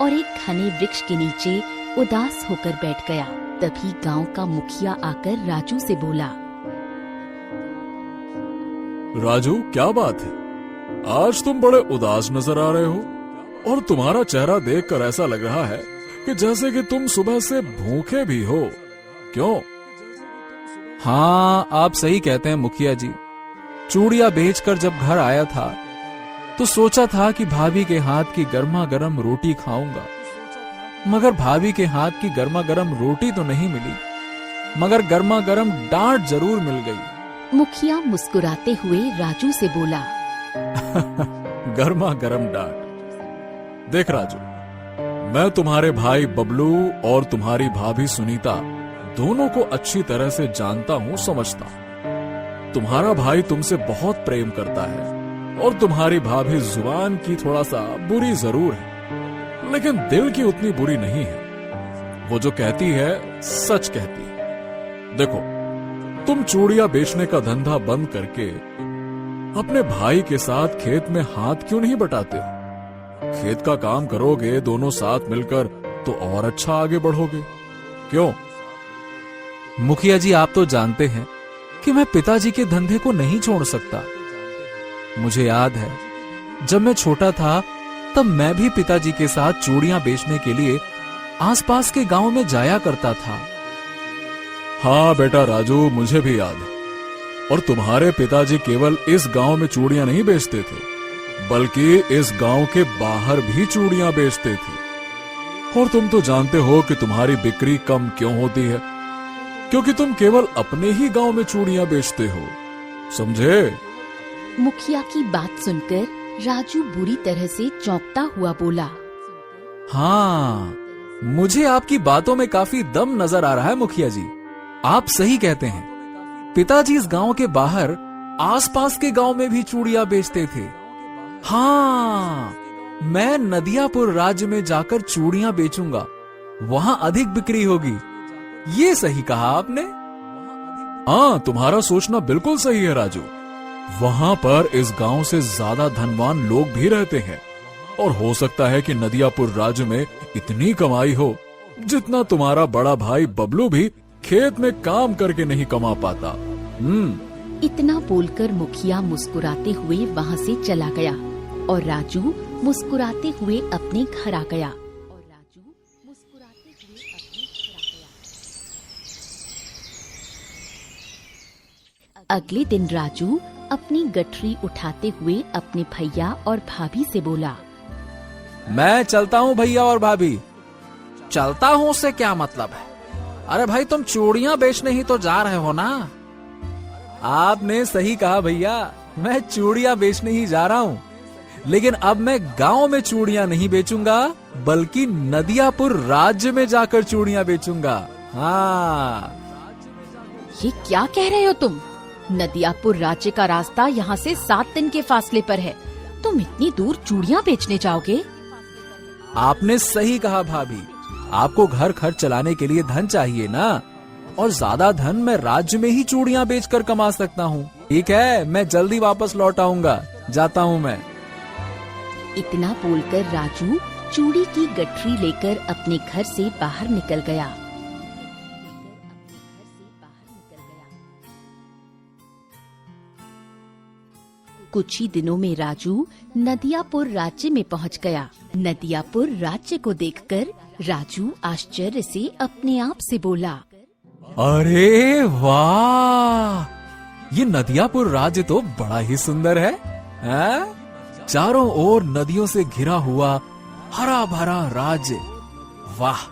और एक घने वृक्ष के नीचे उदास होकर बैठ गया। तभी गांव का मुखिया आकर राजू से बोला, राजू, क्या बात है? आज तुम बड़े उदास नजर आ रहे हो और तुम्हारा चेहरा देखकर ऐसा लग रहा है कि जैसे कि तुम सुबह से भूखे भी हो। क्यों? हाँ, आप सही कहते हैं मुखिया जी। चूड़ियां बेचकर जब घर आया था तो सोचा था कि भाभी के हाथ की गर्मा गर्म रोटी खाऊंगा, मगर भाभी के हाथ की गर्मा गर्म रोटी तो नहीं मिली, मगर गर्मा गर्म डांट जरूर मिल गई। मुखिया मुस्कुराते हुए राजू से बोला, गर्मा गर्म डांट। देख राजू, मैं तुम्हारे भाई बबलू और तुम्हारी भाभी सुनीता दोनों को अच्छी तरह से जानता हूं, समझता हूं। तुम्हारा भाई तुमसे बहुत प्रेम करता है और तुम्हारी भाभी जुबान की थोड़ा सा बुरी जरूर है, लेकिन दिल की उतनी बुरी नहीं है। वो जो कहती है सच कहती है। देखो, तुम चूड़ियां बेचने का धंधा बंद करके अपने भाई के साथ खेत में हाथ क्यों नहीं बटाते हो? खेत का काम करोगे दोनों साथ मिलकर तो और अच्छा आगे बढ़ोगे। क्यों? मुखिया जी, आप तो जानते हैं कि मैं पिताजी के धंधे को नहीं छोड़ सकता। मुझे याद है, जब मैं छोटा था तब मैं भी पिताजी के साथ चूड़ियां बेचने के लिए आसपास के गांव में जाया करता था। हाँ बेटा राजू, मुझे भी याद है। और तुम्हारे पिताजी केवल इस गांव में चूड़ियां नहीं बेचते थे, बल्कि इस गांव के बाहर भी चूड़ियां बेचते थे। और तुम तो जानते हो कि तुम्हारी बिक्री कम क्यों होती है, क्योंकि तुम केवल अपने ही गांव में चूड़ियां बेचते हो, समझे? मुखिया की बात सुनकर राजू बुरी तरह से चौंकता हुआ बोला, हाँ, मुझे आपकी बातों में काफी दम नजर आ रहा है मुखिया जी। आप सही कहते हैं, पिताजी इस गांव के बाहर आसपास के गांव में भी चूड़ियां बेचते थे। हाँ, मैं नदियापुर राज्य में जाकर चूड़ियां बेचूंगा, वहां अधिक बिक्री होगी। ये सही कहा आपने। हाँ, तुम्हारा सोचना बिल्कुल सही है राजू। वहां पर इस गांव से ज्यादा धनवान लोग भी रहते हैं और हो सकता है कि नदियापुर राज्य में इतनी कमाई हो जितना तुम्हारा बड़ा भाई बबलू भी खेत में काम करके नहीं कमा पाता। इतना बोलकर मुखिया मुस्कुराते हुए वहाँ से चला गया और राजू मुस्कुराते हुए अपने घर आ गया। अगले दिन राजू अपनी गठरी उठाते हुए अपने भैया और भाभी से बोला, मैं चलता हूँ भैया और भाभी। चलता हूँ उससे क्या मतलब है? अरे भाई, तुम चूड़ियां बेचने ही तो जा रहे हो ना? आपने सही कहा भैया, मैं चूड़ियां बेचने ही जा रहा हूँ, लेकिन अब मैं गांव में चूड़ियां नहीं बेचूंगा, बल्कि नदियापुर राज्य में जाकर चूड़ियां बेचूंगा। हाँ। ये क्या कह रहे हो तुम? नदियापुर राज्य का रास्ता यहाँ से 7 दिन के फासले पर है। तुम इतनी दूर चूड़ियां बेचने जाओगे? आपने सही कहा भाभी, आपको घर खर्च चलाने के लिए धन चाहिए ना, और ज्यादा धन मैं राज्य में ही चूड़ियां बेचकर कमा सकता हूँ। ठीक है, मैं जल्दी वापस लौट आऊंगा, जाता हूँ मैं। इतना बोलकर राजू चूड़ी की गठरी लेकर अपने घर से बाहर निकल गया। कुछ ही दिनों में राजू नदियापुर राज्य में पहुंच गया। नदियापुर राज्य को देखकर राजू आश्चर्य से अपने आप से बोला, अरे वाह, ये नदियापुर राज्य तो बड़ा ही सुंदर है। चारों ओर नदियों से घिरा हुआ हरा भरा राज्य। वाह,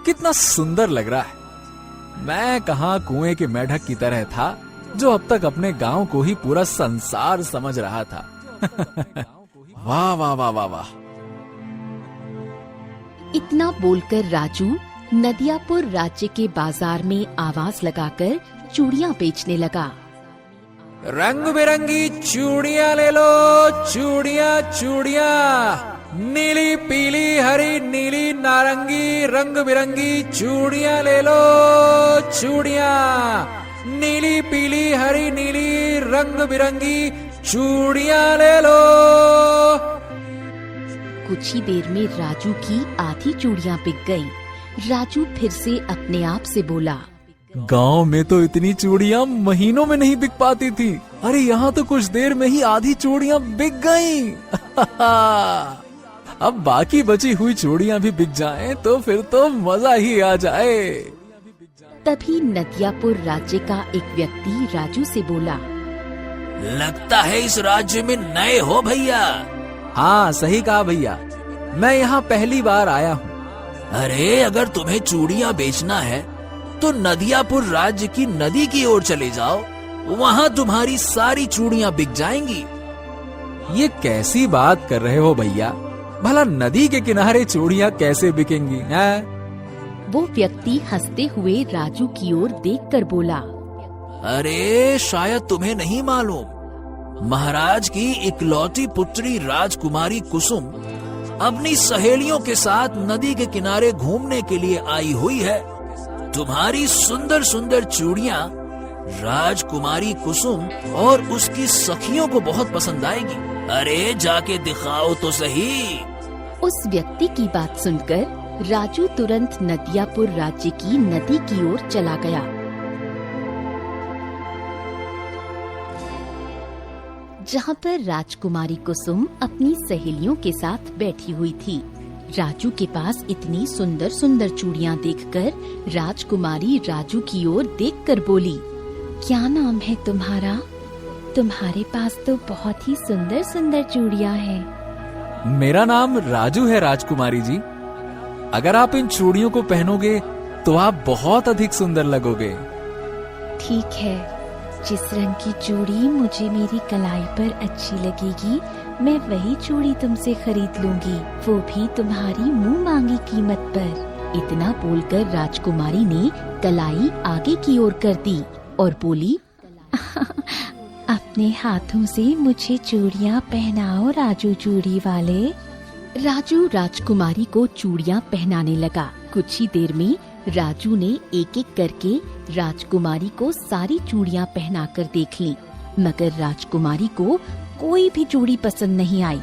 कितना सुंदर लग रहा है। मैं कहाँ कुएं के मेढक की तरह था, जो अब तक अपने गांव को ही पूरा संसार समझ रहा था। वाह वाह वाह वाह वाह। इतना बोलकर राजू नदियापुर राज्य के बाजार में आवाज लगाकर चूड़ियां बेचने लगा। रंग बिरंगी चूड़ियां ले लो, चूड़ियां चूड़ियां, नीली पीली हरी नीली नारंगी रंग बिरंगी चूड़ियां ले लो, चूड़ियां, नीली पीली हरी नीली रंग बिरंगी चूड़ियां ले लो। कुछ ही देर में राजू की आधी चूड़ियाँ बिक गईं। राजू फिर से अपने आप से बोला, गांव में तो इतनी चूड़ियां महीनों में नहीं बिक पाती थी। अरे यहाँ तो कुछ देर में ही आधी चूड़ियां बिक गईं। अब बाकी बची हुई चूड़ियां भी बिक जाएं तो फिर तो मजा ही आ जाए। तभी नदियापुर राज्य का एक व्यक्ति राजू से बोला, लगता है इस राज्य में नए हो भैया। हाँ सही कहा भैया, मैं यहाँ पहली बार आया हूँ। अरे अगर तुम्हें चूड़ियाँ बेचना है तो नदियापुर राज्य की नदी की ओर चले जाओ, वहाँ तुम्हारी सारी चूड़ियाँ बिक जाएंगी। ये कैसी बात कर रहे हो भैया, भला नदी के किनारे चूड़ियाँ कैसे बिकेंगी हैं? वो व्यक्ति हंसते हुए राजू की ओर देखकर बोला, अरे शायद तुम्हें नहीं मालूम, महाराज की इकलौती पुत्री राजकुमारी कुसुम अपनी सहेलियों के साथ नदी के किनारे घूमने के लिए आई हुई है। तुम्हारी सुंदर सुंदर चूड़ियाँ राजकुमारी कुसुम और उसकी सखियों को बहुत पसंद आएगी। अरे जाके दिखाओ तो सही। उस व्यक्ति की बात सुनकर राजू तुरंत नदियापुर राज्य की नदी की ओर चला गया। जहाँ पर राजकुमारी कुसुम अपनी सहेलियों के साथ बैठी हुई थी। राजू के पास इतनी सुंदर सुंदर चूड़ियाँ देखकर राजकुमारी राजू की ओर देखकर बोली, क्या नाम है तुम्हारा? तुम्हारे पास तो बहुत ही सुंदर सुंदर चूड़ियाँ हैं। मेरा नाम राजू है राजकुमारी जी। अगर आप इन चूड़ियों को पहनोगे तो आप बहुत अधिक सुंदर लगोगे। ठीक है, जिस रंग की चूड़ी मुझे मेरी कलाई पर अच्छी लगेगी मैं वही चूड़ी तुमसे खरीद लूंगी, वो भी तुम्हारी मुंह मांगी कीमत पर। इतना बोलकर राजकुमारी ने कलाई आगे की ओर कर दी और बोली, अपने हाथों से मुझे चूड़ियाँ पहनाओ राजू चूड़ी वाले। राजू राजकुमारी को चूड़ियाँ पहनाने लगा। कुछ ही देर में राजू ने एक एक करके राजकुमारी को सारी चूड़ियाँ पहनाकर देख ली, मगर राजकुमारी को कोई भी चूड़ी पसंद नहीं आई।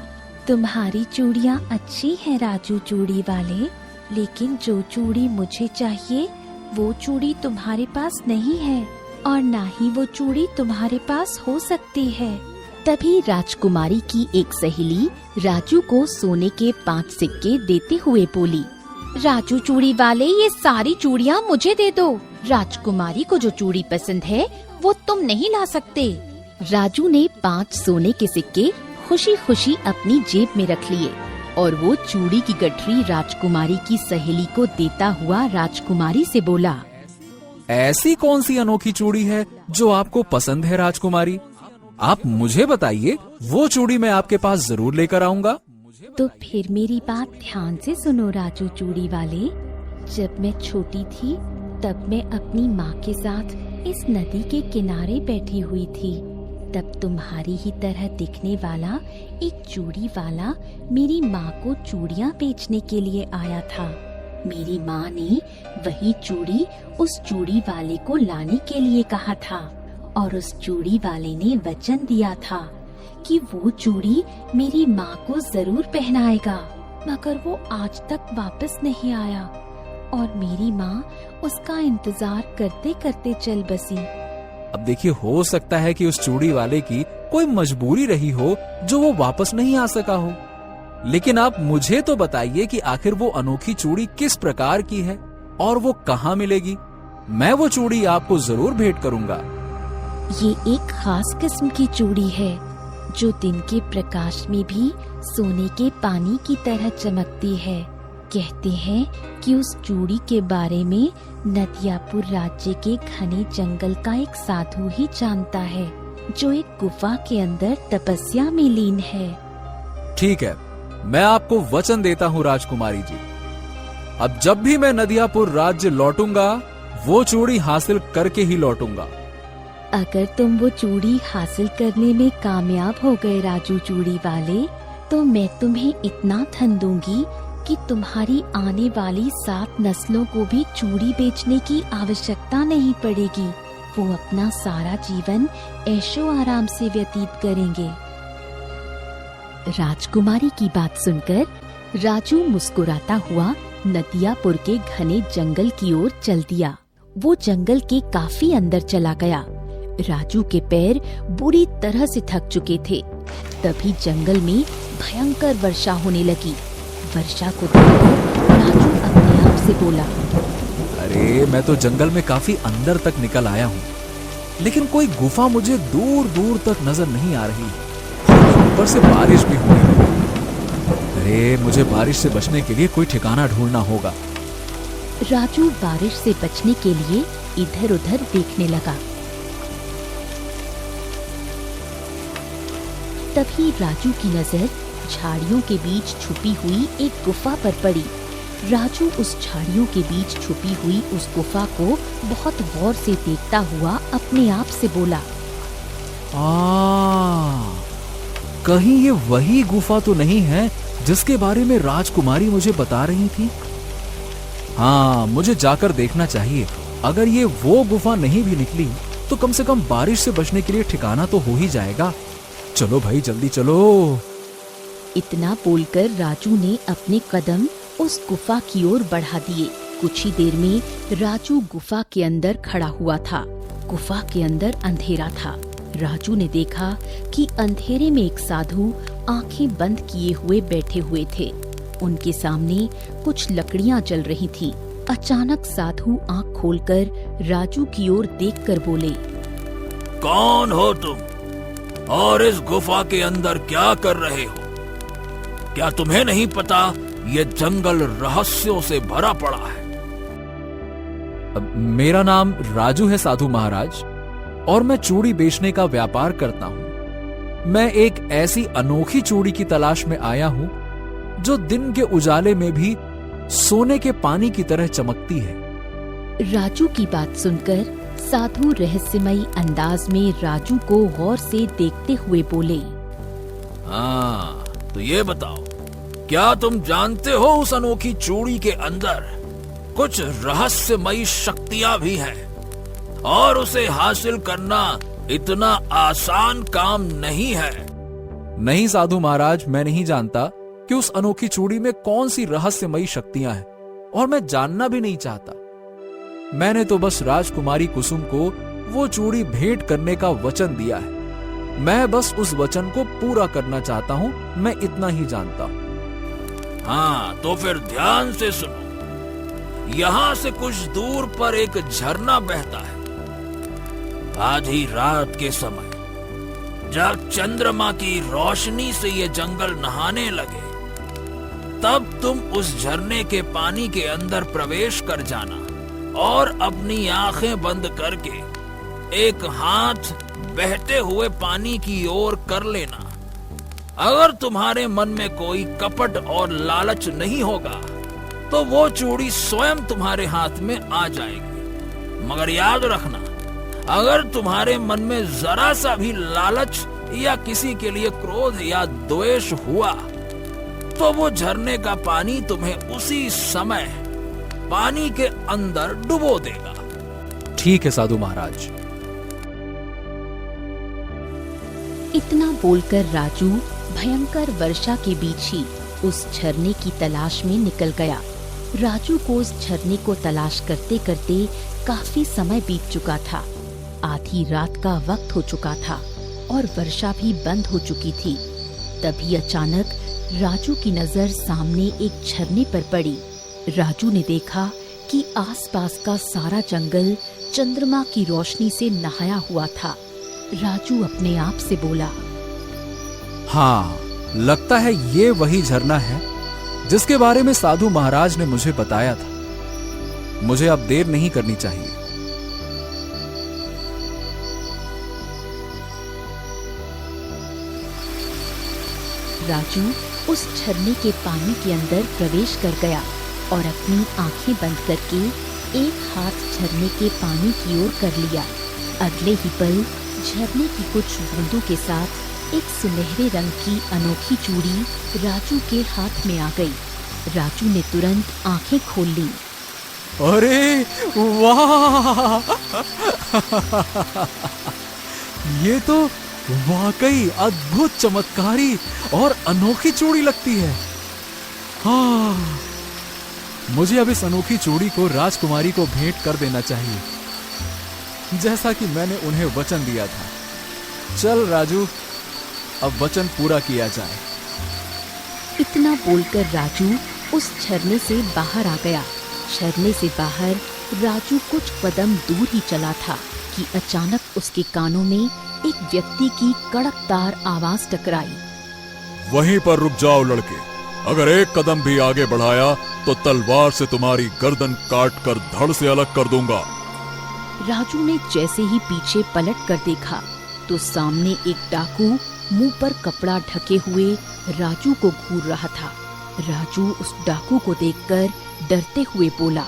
तुम्हारी चूड़ियाँ अच्छी है राजू चूड़ी वाले, लेकिन जो चूड़ी मुझे चाहिए वो चूड़ी तुम्हारे पास नहीं है और ना ही वो चूड़ी तुम्हारे पास हो सकती है। तभी राजकुमारी की एक सहेली राजू को सोने के 5 सिक्के देते हुए बोली, राजू चूड़ी वाले ये सारी चूड़ियाँ मुझे दे दो। राजकुमारी को जो चूड़ी पसंद है वो तुम नहीं ला सकते। राजू ने 5 सोने के सिक्के खुशी खुशी अपनी जेब में रख लिए और वो चूड़ी की गठरी राजकुमारी की सहेली को देता हुआ राजकुमारी से बोला, ऐसी कौन सी अनोखी चूड़ी है जो आपको पसंद है राजकुमारी? आप मुझे बताइए, वो चूड़ी मैं आपके पास जरूर लेकर आऊंगा। तो फिर मेरी बात ध्यान से सुनो राजू चूड़ी वाले। जब मैं छोटी थी तब मैं अपनी माँ के साथ इस नदी के किनारे बैठी हुई थी। तब तुम्हारी ही तरह दिखने वाला एक चूड़ी वाला मेरी माँ को चूड़ियाँ बेचने के लिए आया था। मेरी माँ ने वही चूड़ी उस चूड़ी वाले को लाने के लिए कहा था और उस चूड़ी वाले ने वचन दिया था कि वो चूड़ी मेरी माँ को जरूर पहनाएगा, मगर वो आज तक वापस नहीं आया और मेरी माँ उसका इंतजार करते करते चल बसी। अब देखिए, हो सकता है कि उस चूड़ी वाले की कोई मजबूरी रही हो जो वो वापस नहीं आ सका हो, लेकिन आप मुझे तो बताइए कि आखिर वो अनोखी चूड़ी किस प्रकार की है और वो कहाँ मिलेगी। मैं वो चूड़ी आपको जरूर भेंट करूंगा। ये एक खास किस्म की चूड़ी है जो दिन के प्रकाश में भी सोने के पानी की तरह चमकती है। कहते हैं कि उस चूड़ी के बारे में नदियापुर राज्य के घने जंगल का एक साधु ही जानता है, जो एक गुफा के अंदर तपस्या में लीन है। ठीक है, मैं आपको वचन देता हूँ राजकुमारी जी, अब जब भी मैं नदियापुर राज्य लौटूंगा वो चूड़ी हासिल करके ही लौटूंगा। अगर तुम वो चूड़ी हासिल करने में कामयाब हो गए राजू चूड़ी वाले, तो मैं तुम्हें इतना धन दूंगी कि तुम्हारी आने वाली 7 नस्लों को भी चूड़ी बेचने की आवश्यकता नहीं पड़ेगी। वो अपना सारा जीवन ऐशो आराम से व्यतीत करेंगे। राजकुमारी की बात सुनकर राजू मुस्कुराता हुआ नदियापुर के घने जंगल की ओर चल दिया। वो जंगल के काफी अंदर चला गया। राजू के पैर बुरी तरह से थक चुके थे। तभी जंगल में भयंकर वर्षा होने लगी। वर्षा को देखकर राजू अपने आप से बोला, अरे मैं तो जंगल में काफी अंदर तक निकल आया हूँ, लेकिन कोई गुफा मुझे दूर दूर तक नजर नहीं आ रही। ऊपर से बारिश भी होने लगी। अरे मुझे बारिश से बचने के लिए कोई ठिकाना ढूंढना होगा। राजू बारिश से बचने के लिए इधर उधर देखने लगा। तभी राजू की नजर झाड़ियों के बीच छुपी हुई एक गुफा पर पड़ी। राजू उस झाड़ियों के बीच छुपी हुई उस गुफा को बहुत गौर से देखता हुआ अपने आप से बोला, कहीं ये वही गुफा तो नहीं है जिसके बारे में राजकुमारी मुझे बता रही थी? हाँ, मुझे जाकर देखना चाहिए। अगर ये वो गुफा नहीं भी निकली तो कम से कम बारिश से बचने के लिए ठिकाना तो हो ही जाएगा। चलो भाई, जल्दी चलो। इतना बोलकर राजू ने अपने कदम उस गुफा की ओर बढ़ा दिए। कुछ ही देर में राजू गुफा के अंदर खड़ा हुआ था। गुफा के अंदर अंधेरा था। राजू ने देखा कि अंधेरे में एक साधु आंखें बंद किए हुए बैठे हुए थे। उनके सामने कुछ लकड़ियां जल रही थीं। अचानक साधु आंख खोलकर राजू की ओर देखकर बोले, कौन हो तुम और इस गुफा के अंदर क्या कर रहे हो? क्या तुम्हें नहीं पता ये जंगल रहस्यों से भरा पड़ा है? मेरा नाम राजू है साधु महाराज, और मैं चूड़ी बेचने का व्यापार करता हूँ। मैं एक ऐसी अनोखी चूड़ी की तलाश में आया हूँ जो दिन के उजाले में भी सोने के पानी की तरह चमकती है। राजू की बात सुनकर साधु रहस्यमयी अंदाज में राजू को गौर से देखते हुए बोले, हाँ, तो ये बताओ, क्या तुम जानते हो उस अनोखी चूड़ी के अंदर कुछ रहस्यमयी शक्तियां भी हैं और उसे हासिल करना इतना आसान काम नहीं है? नहीं साधु महाराज, मैं नहीं जानता कि उस अनोखी चूड़ी में कौन सी रहस्यमयी शक्तियां हैं, और मैं जानना भी नहीं चाहता। मैंने तो बस राजकुमारी कुसुम को वो चूड़ी भेंट करने का वचन दिया है। मैं बस उस वचन को पूरा करना चाहता हूँ, मैं इतना ही जानता हूँ। हाँ, तो फिर ध्यान से सुनो। यहाँ से कुछ दूर पर एक झरना बहता है। आधी रात के समय जब चंद्रमा की रोशनी से ये जंगल नहाने लगे, तब तुम उस झरने के पानी के अंदर प्रवेश कर जाना और अपनी आंखें बंद करके एक हाथ बहते हुए पानी की ओर कर लेना। अगर तुम्हारे मन में कोई कपट और लालच नहीं होगा तो वो चूड़ी स्वयं तुम्हारे हाथ में आ जाएगी। मगर याद रखना, अगर तुम्हारे मन में जरा सा भी लालच या किसी के लिए क्रोध या द्वेष हुआ तो वो झरने का पानी तुम्हें उसी समय पानी के अंदर डुबो देगा। ठीक है साधु महाराज। इतना बोलकर राजू भयंकर वर्षा के बीच ही उस झरने की तलाश में निकल गया। राजू को उस झरने को तलाश करते करते काफी समय बीत चुका था। आधी रात का वक्त हो चुका था और वर्षा भी बंद हो चुकी थी। तभी अचानक राजू की नजर सामने एक झरने पर पड़ी। राजू ने देखा कि आसपास का सारा जंगल चंद्रमा की रोशनी से नहाया हुआ था। राजू अपने आप से बोला, हाँ, लगता है ये वही झरना है जिसके बारे में साधु महाराज ने मुझे बताया था। मुझे अब देर नहीं करनी चाहिए। राजू उस झरने के पानी के अंदर प्रवेश कर गया और अपनी आंखें बंद करके एक हाथ झरने के पानी की ओर कर लिया। अगले ही पल झरने की कुछ बूंदों के साथ एक सुनहरे रंग की अनोखी चूड़ी राजू के हाथ में आ गई। राजू ने तुरंत आंखें खोल ली। अरे वाह! ये तो वाकई अद्भुत, चमत्कारी और अनोखी चूड़ी लगती है। हाँ, मुझे अब इस अनोखी चूड़ी को राजकुमारी को भेंट कर देना चाहिए, जैसा कि मैंने उन्हें वचन दिया था। चल राजू, अब वचन पूरा किया जाए। इतना बोलकर राजू उस झरने से बाहर आ गया। झरने से बाहर राजू कुछ कदम दूर ही चला था कि अचानक उसके कानों में एक व्यक्ति की कड़कदार आवाज टकराई। वहीं पर रुक जाओ लड़के, अगर एक कदम भी आगे बढ़ाया तो तलवार से तुम्हारी गर्दन काट कर धड़ से अलग कर दूंगा। राजू ने जैसे ही पीछे पलट कर देखा तो सामने एक डाकू मुंह पर कपड़ा ढके हुए राजू को घूर रहा था। राजू उस डाकू को देखकर डरते हुए बोला,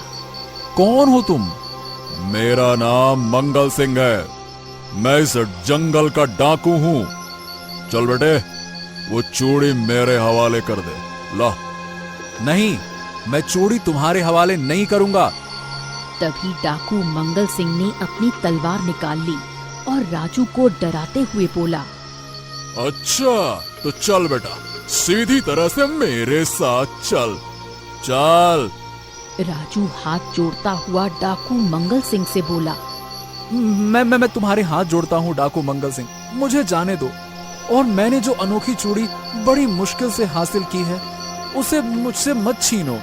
कौन हो तुम? मेरा नाम मंगल सिंह है, मैं इस जंगल का डाकू हूँ। चल बेटे, वो चूड़ी मेरे हवाले कर दे। ला। नहीं, मैं चूड़ी तुम्हारे हवाले नहीं करूंगा। तभी डाकू मंगल सिंह ने अपनी तलवार निकाल ली और राजू को डराते हुए बोला, अच्छा तो चल बेटा, सीधी तरह से मेरे साथ चल। चल। राजू हाथ जोड़ता हुआ डाकू मंगल सिंह से बोला, मैं तुम्हारे हाथ जोड़ता हूँ डाकू मंगल सिंह, मुझे जाने दो। और मैंने जो अनोखी चूड़ी बड़ी मुश्किल से हासिल की है, उसे मुझसे मत छीनो।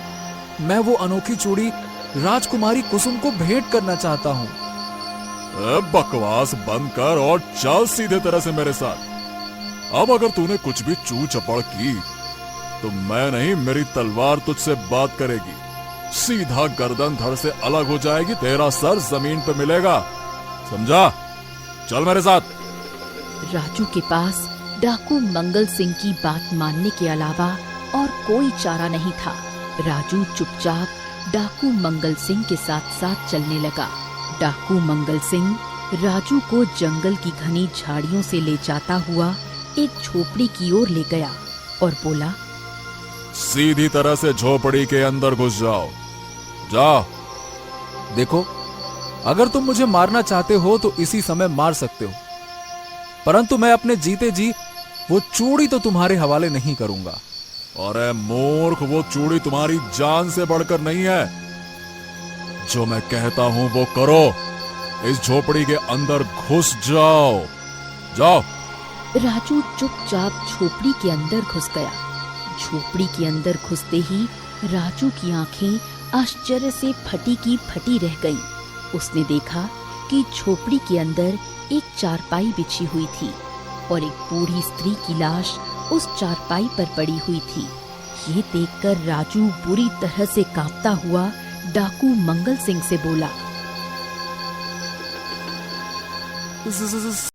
मैं वो अनोखी चूड़ी राजकुमारी कुसुम को भेंट करना चाहता हूँ। बकवास बंद कर और चल सीधे तरह से मेरे साथ। अब अगर तूने कुछ भी चू चपड़ की तो मैं नहीं, मेरी तलवार तुझसे बात करेगी। सीधा गर्दन धड़ से अलग हो जाएगी, तेरा सर जमीन पे मिलेगा, समझा? चल मेरे साथ। राजू के पास डाकू मंगल सिंह की बात मानने के अलावा और कोई चारा नहीं था। राजू चुपचाप डाकू मंगल सिंह के साथ साथ चलने लगा। डाकू मंगल सिंह राजू को जंगल की घनी झाड़ियों से ले जाता हुआ एक झोपड़ी की ओर ले गया और बोला, सीधी तरह से झोपड़ी के अंदर घुस जाओ। जा। देखो, अगर तुम मुझे मारना चाहते हो तो इसी समय मार सकते हो, परंतु मैं अपने जीते जी वो चूड़ी तो तुम्हारे हवाले नहीं करूंगा। अरे मूर्ख, वो चूड़ी तुम्हारी जान से बढ़कर नहीं है। जो मैं कहता हूं वो करो, इस झोपड़ी के अंदर घुस जाओ। जाओ। राजू चुपचाप झोपड़ी के अंदर घुस गया। झोपड़ी के अंदर घुसते ही राजू की आंखें आश्चर्य से फटी की फटी रह गईं। उसने देखा कि झोपड़ी के अंदर एक चारपाई बिछी हुई थी और एक बूढ़ी स्त्री की लाश उस चारपाई पर पड़ी हुई थी। ये देखकर राजू बुरी तरह से कांपता हुआ डाकू मंगल सिंह से बोला,